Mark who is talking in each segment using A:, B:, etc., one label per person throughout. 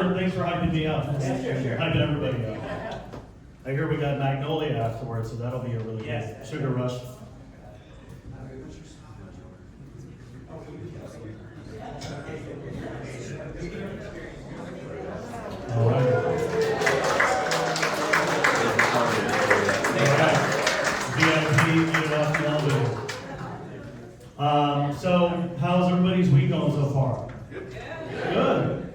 A: thanks for hyping me up.
B: Yeah, sure.
A: Hyping everybody up. I hear we got Magnolia afterwards, so that'll be a really good sugar rush. All right. VIP, get off the elevator. So, how's everybody's week going so far? Good.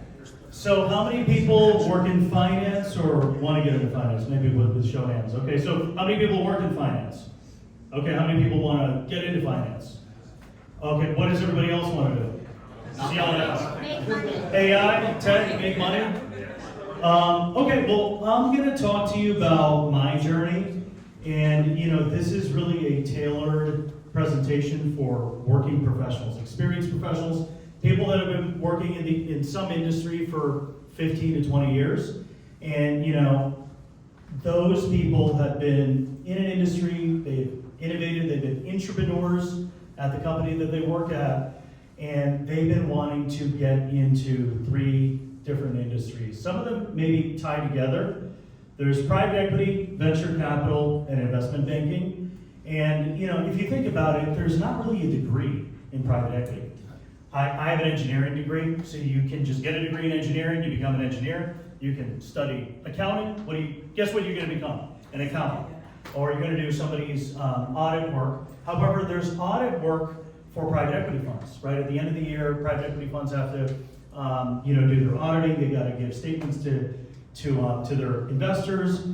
A: So, how many people work in finance or want to get into finance? Maybe with show of hands. Okay, so how many people work in finance? Okay, how many people want to get into finance? Okay, what does everybody else want to do? Just yell it out.
C: Make money.
A: AI, tech, make money? Okay, well, I'm going to talk to you about my journey. And, this is really a tailored presentation for working professionals, experienced professionals, people that have been working in some industry for 15 to 20 years. And, those people have been in an industry, they've innovated, they've been entrepreneurs at the company that they work at, and they've been wanting to get into 3 different industries. Some of them may be tied together. There's private equity, venture capital, and investment banking. And if you think about it, there's not really a degree in private equity. I have an engineering degree, so you can just get a degree in engineering, you become an engineer. You can study accounting. Guess what you're going to become? An accountant. Or you're going to do somebody's audit work. However, there's audit work for private equity funds, right? At the end of the year, private equity funds have to do their auditing. They got to give statements to their investors.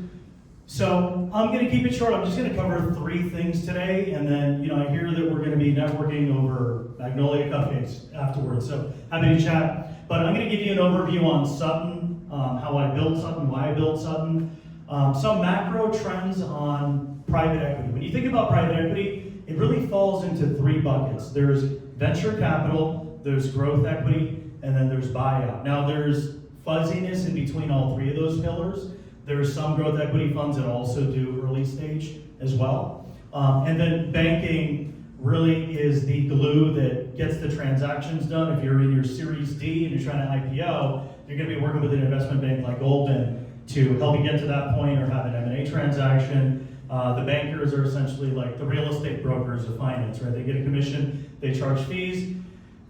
A: So I'm going to keep it short. I'm just going to cover 3 things today, and then I hear that we're going to be networking over Magnolia cupcakes afterwards. So happy to chat. But I'm going to give you an overview on Sutton, how I built Sutton, why I built Sutton, some macro trends on private equity. When you think about private equity, it really falls into 3 buckets. There's venture capital, there's growth equity, and then there's buyout. Now there's fuzziness in between all 3 of those pillars. There's some growth equity funds that also do early stage as well. And then banking really is the glue that gets the transactions done. If you're in your Series D and you're trying to IPO, you're going to be working with an investment bank like Goldman to help you get to that point or have an M&A transaction. The bankers are essentially like the real estate brokers of finance, right? They get a commission, they charge fees.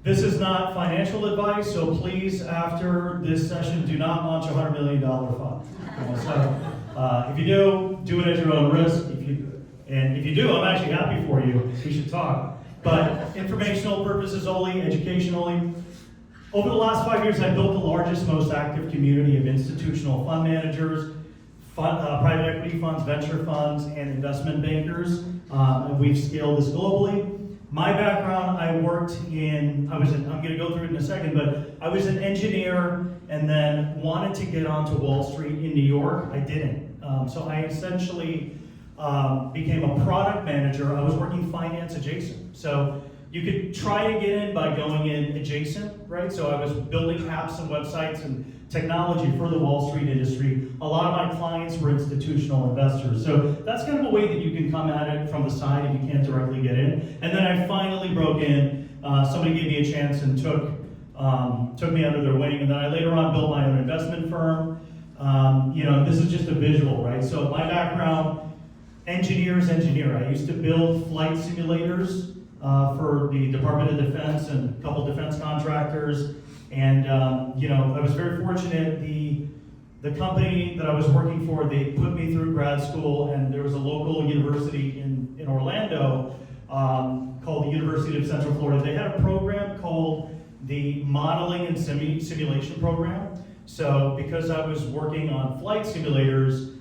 A: This is not financial advice, so please, after this session, do not launch a $100 million fund. So, if you do it at your own risk. If you do, I'm actually happy for you. We should talk. But informational purposes only, education only. Over the last 5 years, I've built the largest, most active community of institutional fund managers, private equity funds, venture funds, and investment bankers. And we've scaled this globally. My background, I'm going to go through it in a second, but I was an engineer and then wanted to get onto Wall Street in New York. I didn't. So I essentially became a product manager. I was working finance adjacent. So you could try to get in by going in adjacent, right? So I was building apps and websites and technology for the Wall Street industry. A lot of my clients were institutional investors. So that's kind of a way that you can come at it from the side if you can't directly get in. And then I finally broke in. Somebody gave me a chance and took me under their wing. And then I later on built my own investment firm. This is just a visual, right? So my background, engineer. I used to build flight simulators for the Department of Defense and a couple defense contractors. And, I was very fortunate. The company that I was working for, they put me through grad school, and there was a local university in Orlando called the University of Central Florida. They had a program called the Modeling and Simulation Program. So because I was working on flight simulators,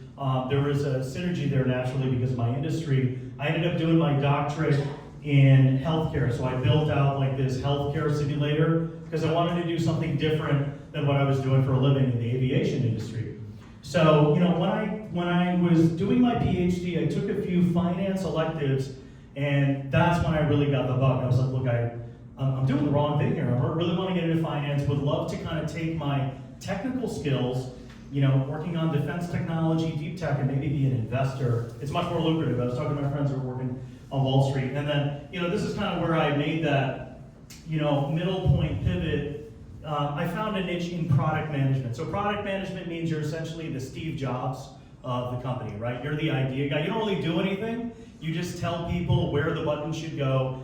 A: there was a synergy there naturally because of my industry. I ended up doing my doctorate in healthcare. So I built out like this healthcare simulator because I wanted to do something different than what I was doing for a living in the aviation industry. So, when I was doing my PhD, I took a few finance electives, and that's when I really got the bug. I was like, look, I'm doing the wrong thing here. I really want to get into finance, would love to kind of take my technical skills, working on defense technology, deep tech, and maybe be an investor. It's much more lucrative. I was talking to my friends who were working on Wall Street. And then, this is kind of where I made that, middle point pivot I found a niche in product management. So product management means you're essentially the Steve Jobs of the company, right? You're the idea guy. You don't really do anything. You just tell people where the button should go.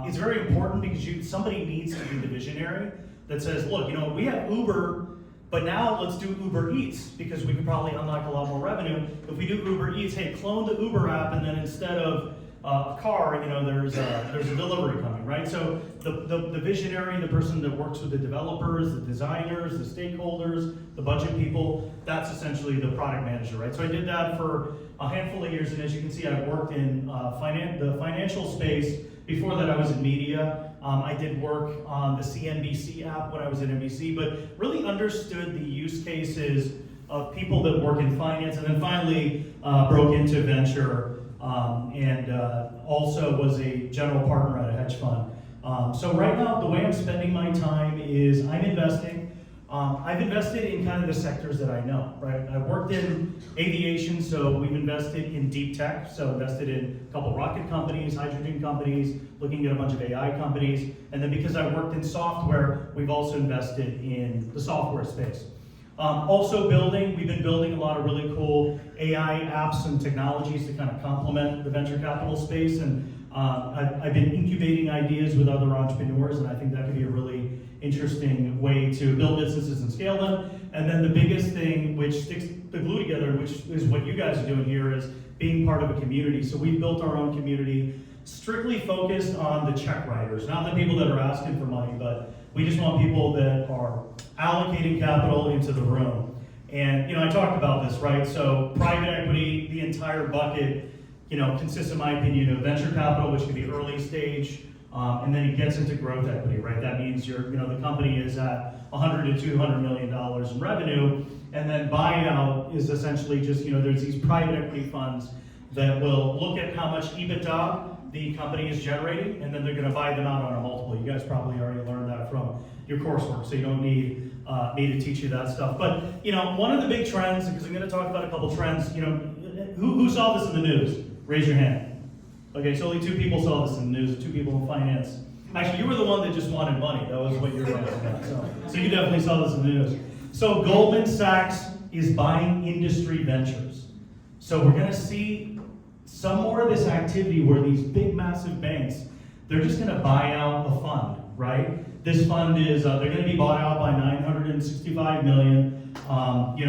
A: It's very important because somebody needs to be the visionary that says, look, we have Uber, but now let's do Uber Eats because we could probably unlock a lot more revenue. If we do Uber Eats, hey, clone the Uber app, and then instead of a car, there's a delivery coming, right? So the visionary, the person that works with the developers, the designers, the stakeholders, the budget people, that's essentially the product manager, right? So I did that for a handful of years, and as you can see, I've worked in the financial space. Before that, I was in media. I did work on the CNBC app when I was at NBC, but really understood the use cases of people that work in finance, and then finally broke into venture, and also was a general partner at a hedge fund. So right now, the way I'm spending my time is I'm investing. I've invested in kind of the sectors that I know, right? I've worked in aviation, so we've invested in deep tech, so invested in a couple rocket companies, hydrogen companies, looking at a bunch of AI companies, and then because I worked in software, we've also invested in the software space. Also we've been building a lot of really cool AI apps and technologies to kind of complement the venture capital space, and I've been incubating ideas with other entrepreneurs, and I think that could be a really interesting way to build businesses and scale them. And then the biggest thing which sticks the glue together, which is what you guys are doing here, is being part of a community. So we've built our own community, strictly focused on the check writers, not the people that are asking for money, but we just want people that are allocating capital into the room. And I talked about this, right? So private equity, the entire bucket, consists, in my opinion, of venture capital, which can be early stage, and then it gets into growth equity, right? That means the company is at $100 to $200 million in revenue, and then buyout is essentially just, there's these private equity funds that will look at how much EBITDA the company is generating, and then they're going to buy them out on a multiple. You guys probably already learned that from your coursework, so you don't need me to teach you that stuff. But one of the big trends, because I'm going to talk about a couple trends, who saw this in the news? Raise your hand. Okay, so only 2 people saw this in the news, 2 people in finance. Actually, you were the one that just wanted money. That was what you were talking about. So you definitely saw this in the news. So Goldman Sachs is buying industry ventures. So we're going to see some more of this activity where these big, massive banks, they're just going to buy out a fund, right? This fund is, they're going to be bought out by $965 million.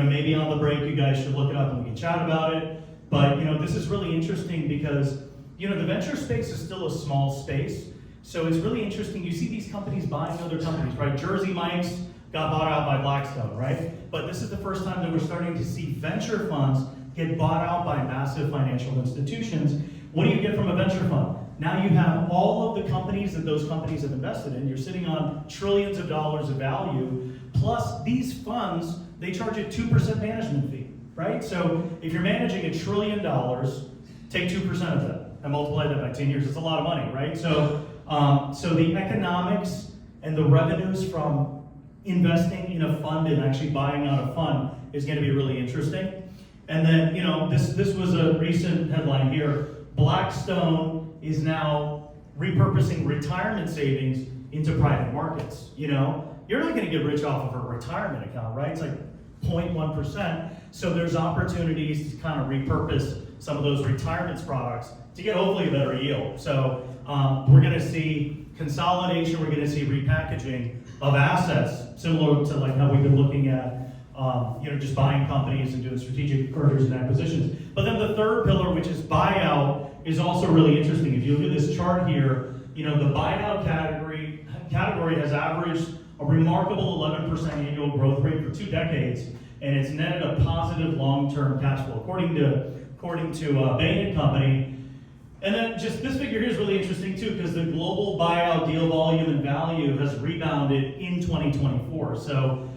A: Maybe on the break, you guys should look it up and we can chat about it. But, this is really interesting because, the venture space is still a small space. So it's really interesting. You see these companies buying other companies, right? Jersey Mike's got bought out by Blackstone, right? But this is the first time that we're starting to see venture funds get bought out by massive financial institutions. What do you get from a venture fund? Now you have all of the companies that those companies have invested in. You're sitting on trillions of dollars of value. Plus, these funds, they charge a 2% management fee, right? So if you're managing $1 trillion, take 2% of that and multiply that by 10 years. It's a lot of money, right? So the economics and the revenues from investing in a fund and actually buying out a fund is going to be really interesting. And then, this was a recent headline here. Blackstone is now repurposing retirement savings into private markets. You're not going to get rich off of a retirement account, right? It's like 0.1%. So there's opportunities to kind of repurpose some of those retirement products to get hopefully a better yield. So we're going to see consolidation, we're going to see repackaging of assets, similar to like how we've been looking at just buying companies and doing strategic mergers and acquisitions. But then the third pillar, which is buyout, is also really interesting. If you look at this chart here, the buyout category has averaged a remarkable 11% annual growth rate for 2 decades, and it's netted a positive long-term cash flow, according to Bain & Company. And then just this figure here is really interesting too, because the global buyout deal volume and value has rebounded in 2024. So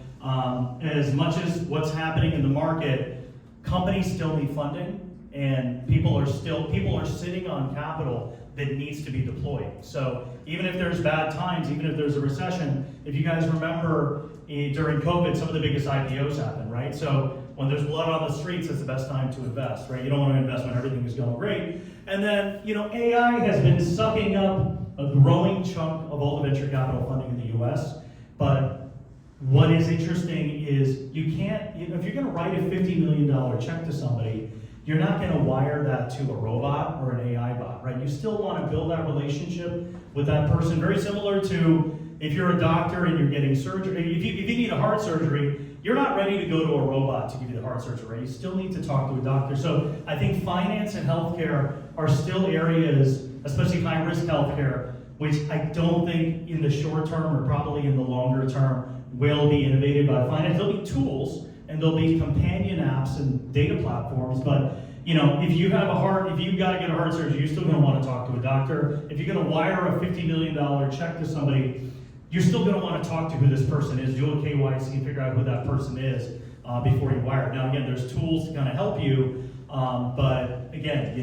A: as much as what's happening in the market, companies still need funding, and people are sitting on capital that needs to be deployed. So even if there's bad times, even if there's a recession, if you guys remember during COVID, some of the biggest IPOs happened, right? So when there's blood on the streets, it's the best time to invest, right? You don't want to invest when everything is going great. And then, AI has been sucking up a growing chunk of all the venture capital funding in the US, but what is interesting is you can't, if you're going to write a $50 million check to somebody, you're not going to wire that to a robot or an AI bot, right? You still want to build that relationship with that person, very similar to if you're a doctor and you're getting surgery. If you need a heart surgery, you're not ready to go to a robot to give you the heart surgery, right? You still need to talk to a doctor. So I think finance and healthcare are still areas, especially high-risk healthcare, which I don't think in the short term or probably in the longer term will be innovated by finance. There'll be tools and there'll be companion apps and data platforms, but if you have if you've got to get a heart surgery, you're still going to want to talk to a doctor. If you're going to wire a $50 million check to somebody, you're still going to want to talk to who this person is, do a KYC, and figure out who that person is before you wire it. Now, again, there's tools to kind of help you, but again,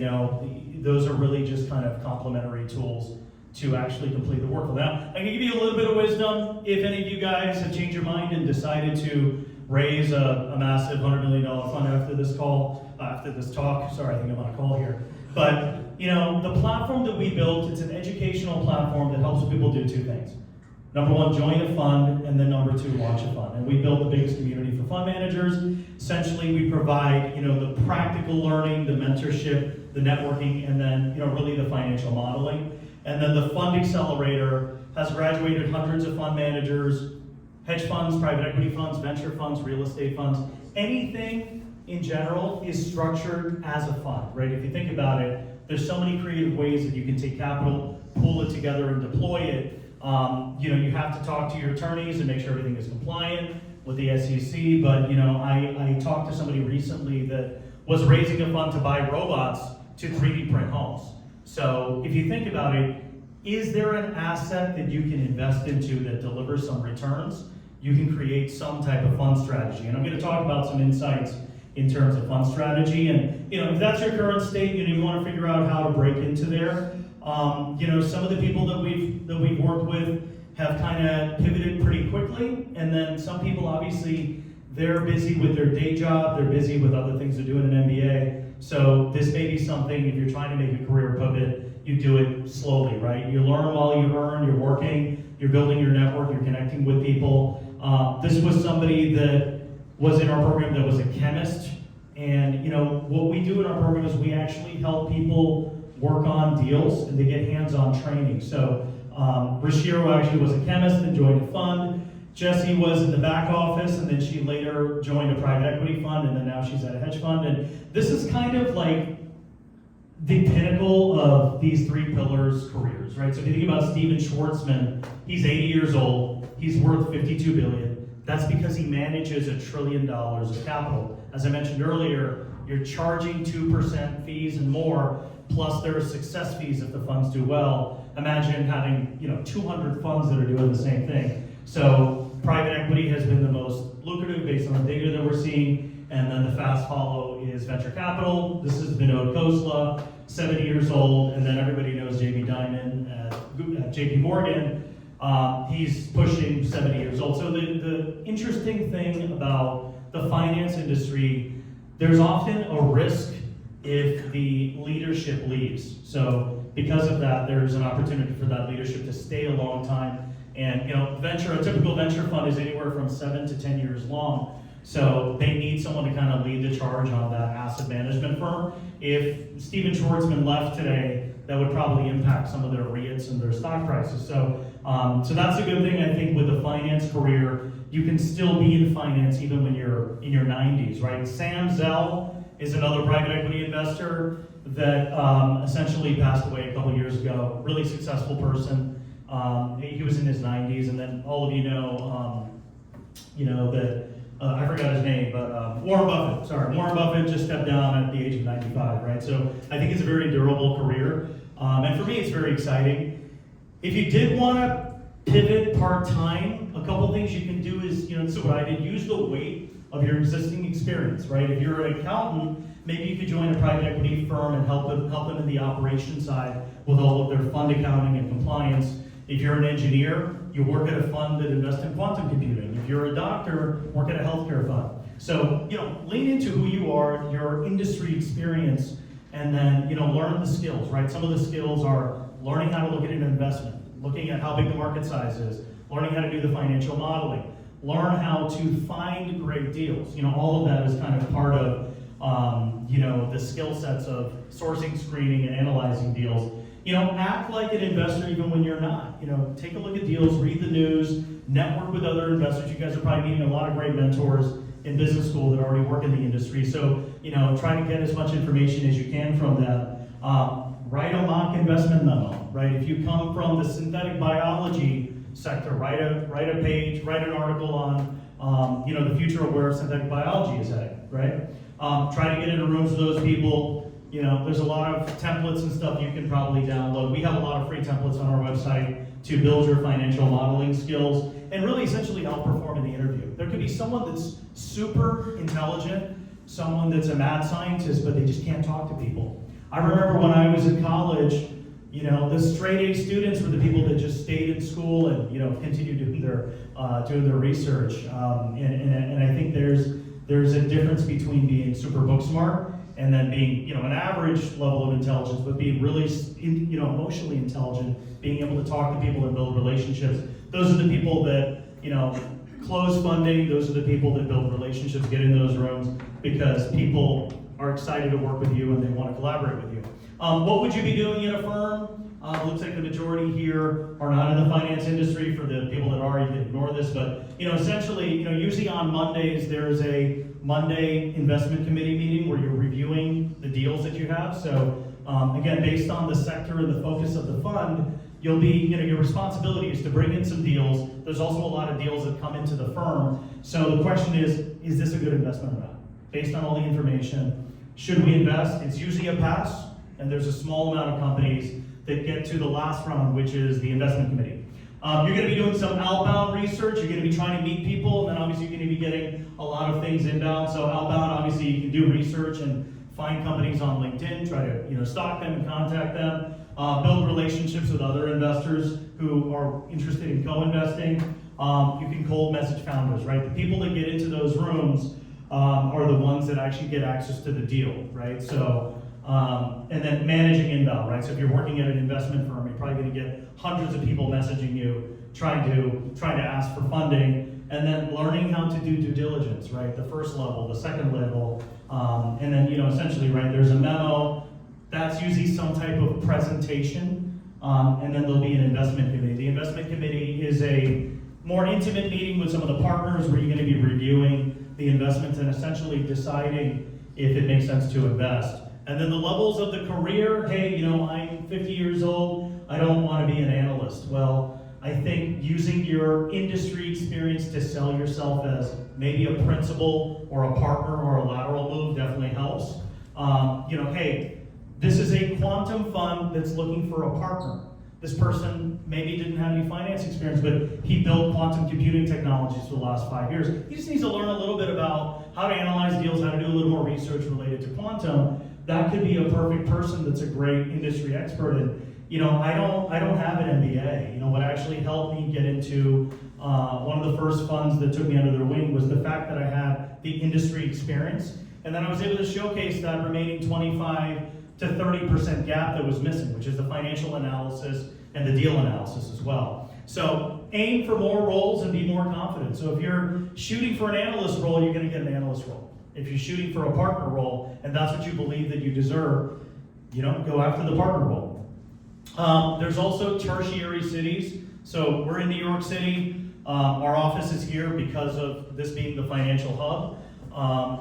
A: those are really just kind of complementary tools to actually complete the workflow. Now, I can give you a little bit of wisdom. If any of you guys have changed your mind and decided to raise a massive $100 million fund after this talk, sorry, I think I'm on a call here. But, the platform that we built, it's an educational platform that helps people do two things. Number one, join a fund, and then number two, launch a fund. And we built the biggest community for fund managers. Essentially, we provide, the practical learning, the mentorship, the networking, and then, really the financial modeling. And then the Fund Accelerator has graduated hundreds of fund managers, hedge funds, private equity funds, venture funds, real estate funds. Anything in general is structured as a fund, right? If you think about it, there's so many creative ways that you can take capital, pull it together, and deploy it. You have to talk to your attorneys and make sure everything is compliant with the SEC. But I talked to somebody recently that was raising a fund to buy robots to 3D print homes. So if you think about it, is there an asset that you can invest into that delivers some returns? You can create some type of fund strategy. And I'm going to talk about some insights in terms of fund strategy. And if that's your current state, you want to figure out how to break into there. Some of the people that we've worked with have kind of pivoted pretty quickly, and then some people obviously they're busy with their day job, they're busy with other things they're doing an MBA. So this may be something, if you're trying to make a career pivot, you do it slowly, right? You learn while you earn, you're working, you're building your network, you're connecting with people. This was somebody that was in our program that was a chemist, and what we do in our program is we actually help people work on deals and they get hands-on training. So Rashiro actually was a chemist and joined a fund. Jessie was in the back office, and then she later joined a private equity fund, and then now she's at a hedge fund. And this is kind of like the pinnacle of these three pillars careers, right? So if you think about Steven Schwartzman, he's 80 years old, he's worth $52 billion. That's because he manages $1 trillion of capital. As I mentioned earlier, you're charging 2% fees and more, plus there are success fees if the funds do well. Imagine having 200 funds that are doing the same thing. So private equity has been the most lucrative based on the data that we're seeing, and then the fast follow is venture capital. This is Vinod Khosla, 70 years old, and then everybody knows Jamie Dimon at JP Morgan. He's pushing 70 years old. So the interesting thing about the finance industry, there's often a risk if the leadership leaves. So because of that, there's an opportunity for that leadership to stay a long time. And a typical venture fund is anywhere from 7 to 10 years long. So they need someone to kind of lead the charge on that asset management firm. If Steven Schwartzman left today, that would probably impact some of their REITs and their stock prices. So that's a good thing, I think, with a finance career. You can still be in finance even when you're in your 90s, right? Sam Zell is another private equity investor that essentially passed away a couple years ago. Really successful person. He was in his 90s, and then all of that I forgot his name, but Warren Buffett. Sorry, Warren Buffett just stepped down at the age of 95, right? So I think it's a very durable career, and for me, it's very exciting. If you did want to pivot part-time, a couple things you can do is, this is what I did, use the weight of your existing experience, right? If you're an accountant, maybe you could join a private equity firm and help them in the operations side with all of their fund accounting and compliance. If you're an engineer, you work at a fund that invests in quantum computing. If you're a doctor, work at a healthcare fund. So, lean into who you are, your industry experience, and then, learn the skills, right? Some of the skills are learning how to look at an investment, looking at how big the market size is, learning how to do the financial modeling, learn how to find great deals. All of that is kind of part of the skill sets of sourcing, screening, and analyzing deals. Act like an investor even when you're not. Take a look at deals, read the news, network with other investors. You guys are probably meeting a lot of great mentors in business school that already work in the industry. So, try to get as much information as you can from them. Write a mock investment memo, right? If you come from the synthetic biology sector, write a page, write an article on, the future of where synthetic biology is heading, right? Try to get into rooms with those people. There's a lot of templates and stuff you can probably download. We have a lot of free templates on our website to build your financial modeling skills and really essentially outperform in the interview. There could be someone that's super intelligent, someone that's a mad scientist, but they just can't talk to people. I remember when I was in college, the straight A students were the people that just stayed in school and continued doing their research. And I think there's a difference between being super book smart and then being an average level of intelligence, but being really emotionally intelligent, being able to talk to people and build relationships. Those are the people that close funding. Those are the people that build relationships, get in those rooms because people are excited to work with you and they want to collaborate with you. What would you be doing in a firm? Looks like the majority here are not in the finance industry. For the people that are, you can ignore this, but essentially, usually on Mondays there's a Monday investment committee meeting where you're reviewing the deals that you have. So again, based on the sector and the focus of the fund, you'll be, your responsibility is to bring in some deals. There's also a lot of deals that come into the firm. So the question is this a good investment or not? Based on all the information, should we invest? It's usually a pass, and there's a small amount of companies that get to the last round, which is the investment committee. You're going to be doing some outbound research. You're going to be trying to meet people, and then obviously you're going to be getting a lot of things inbound. So outbound, obviously you can do research and find companies on LinkedIn, try to stalk them and contact them, build relationships with other investors who are interested in co-investing. You can cold message founders, right? The people that get into those rooms are the ones that actually get access to the deal, right? So, and then managing inbound, right? So if you're working at an investment firm, you're probably going to get hundreds of people messaging you, trying to ask for funding, and then learning how to do due diligence, right? The first level, the second level, and then essentially, right? There's a memo. That's usually some type of presentation, and then there'll be an investment committee. The investment committee is a more intimate meeting with some of the partners where you're going to be reviewing the investments and essentially deciding if it makes sense to invest. And then the levels of the career, hey, I'm 50 years old, I don't want to be an analyst. Well, I think using your industry experience to sell yourself as maybe a principal or a partner or a lateral move definitely helps. Hey, this is a quantum fund that's looking for a partner. This person maybe didn't have any finance experience, but he built quantum computing technologies for the last 5 years. He just needs to learn a little bit about how to analyze deals, how to do a little more research related to quantum. That could be a perfect person that's a great industry expert. And I don't have an MBA. What actually helped me get into one of the first funds that took me under their wing was the fact that I had the industry experience, and then I was able to showcase that remaining 25 to 30% gap that was missing, which is the financial analysis and the deal analysis as well. So aim for more roles and be more confident. So if you're shooting for an analyst role, you're going to get an analyst role. If you're shooting for a partner role, and that's what you believe that you deserve, go after the partner role. There's also tertiary cities. So we're in New York City. Our office is here because of this being the financial hub.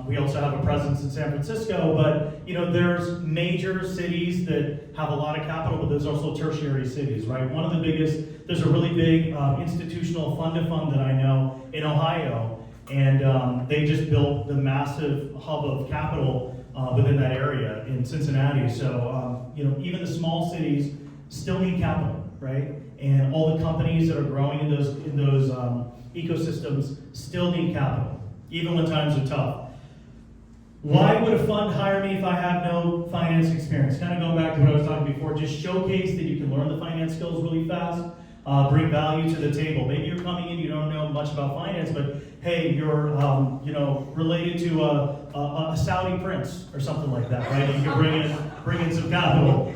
A: We also have a presence in San Francisco, but there's major cities that have a lot of capital, but there's also tertiary cities, right? One of the biggest, there's a really big institutional fund-to-fund that I know in Ohio, and they just built the massive hub of capital within that area in Cincinnati. So even the small cities still need capital, right? And all the companies that are growing in those ecosystems still need capital, even when times are tough. Why would a fund hire me if I have no finance experience? Kind of going back to what I was talking before, just showcase that you can learn the finance skills really fast, bring value to the table. Maybe you're you're coming in, you don't know much about finance, but hey, you're related to a Saudi prince or something like that, right? You can bring in some capital.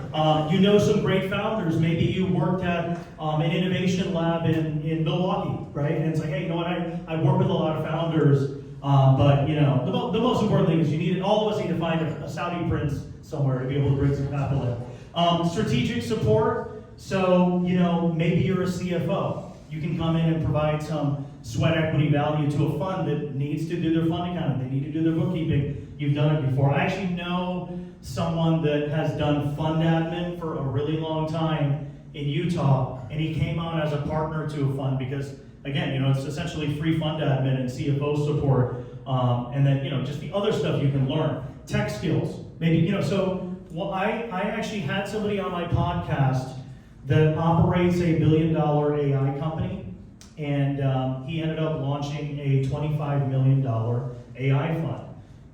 A: You know some great founders. Maybe you worked at an innovation lab in Milwaukee, right? And it's like, hey, you know what? I work with a lot of founders, but the most important thing is all of us need to find a Saudi prince somewhere to be able to bring some capital in. Strategic support. So, maybe you're a CFO. You can come in and provide some sweat equity value to a fund that needs to do their fund accounting. They need to do their bookkeeping. You've done it before. I actually know someone that has done fund admin for a really long time in Utah, and he came on as a partner to a fund because, again, it's essentially free fund admin and CFO support, and then, just the other stuff you can learn. Tech skills. Maybe, I actually had somebody on my podcast that operates a $1 billion AI company, and he ended up launching a $25 million AI fund.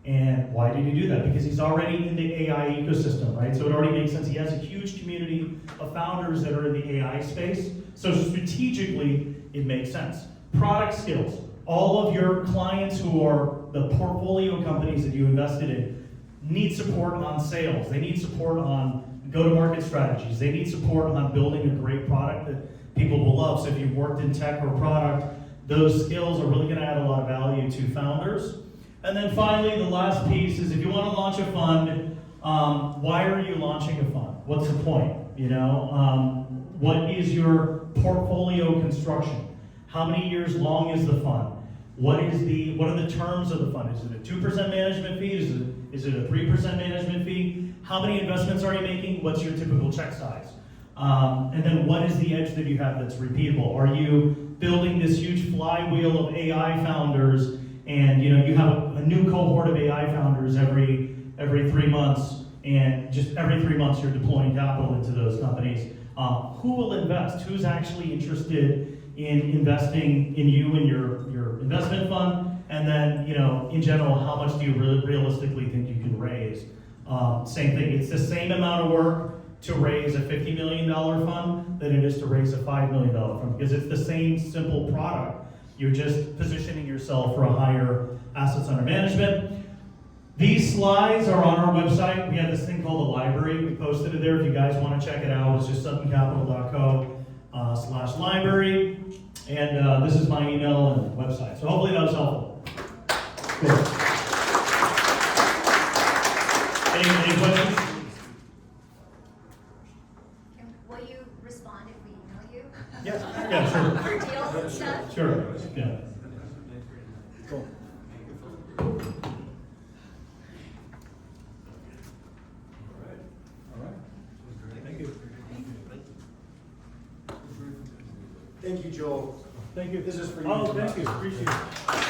A: And why did he do that? Because he's already in the AI ecosystem, right? So it already makes sense. He has a huge community of founders that are in the AI space. So strategically, it makes sense. Product skills. All of your clients who are the portfolio companies that you invested in need support on sales. They need support on go-to-market strategies. They need support on building a great product that people will love. So if you've worked in tech or product, those skills are really going to add a lot of value to founders. And then finally, the last piece is if you want to launch a fund, why are you launching a fund? What's the point? What is your portfolio construction? How many years long is the fund? What are the terms of the fund? Is it a 2% management fee? Is it a 3% management fee? How many investments are you making? What's your typical check size? And then what is the edge that you have that's repeatable? Are you building this huge flywheel of AI founders, and you have a new cohort of AI founders every 3 months, and just every 3 months you're deploying capital into those companies? Who will invest? Who's actually interested in investing in you and your investment fund? And then, in general, how much do you realistically think you can raise? Same thing, it's the same amount of work to raise a $50 million fund than it is to raise a $5 million fund, because it's the same simple product. You're just positioning yourself for a higher assets under management. These slides are on our website. We have this thing called the library. We posted it there if you guys want to check it out. It's just suttoncapital.co/library. And this is my email and website. So hopefully that was helpful. Cool. Any questions?
B: And will you respond if we email you?
A: Yeah, sure.
B: For deals and stuff?
A: Sure, yeah.
C: Cool. All right. Thank you. Thank you, Joel.
A: Thank you.
C: This is for you.
A: Oh, thank you. Appreciate it.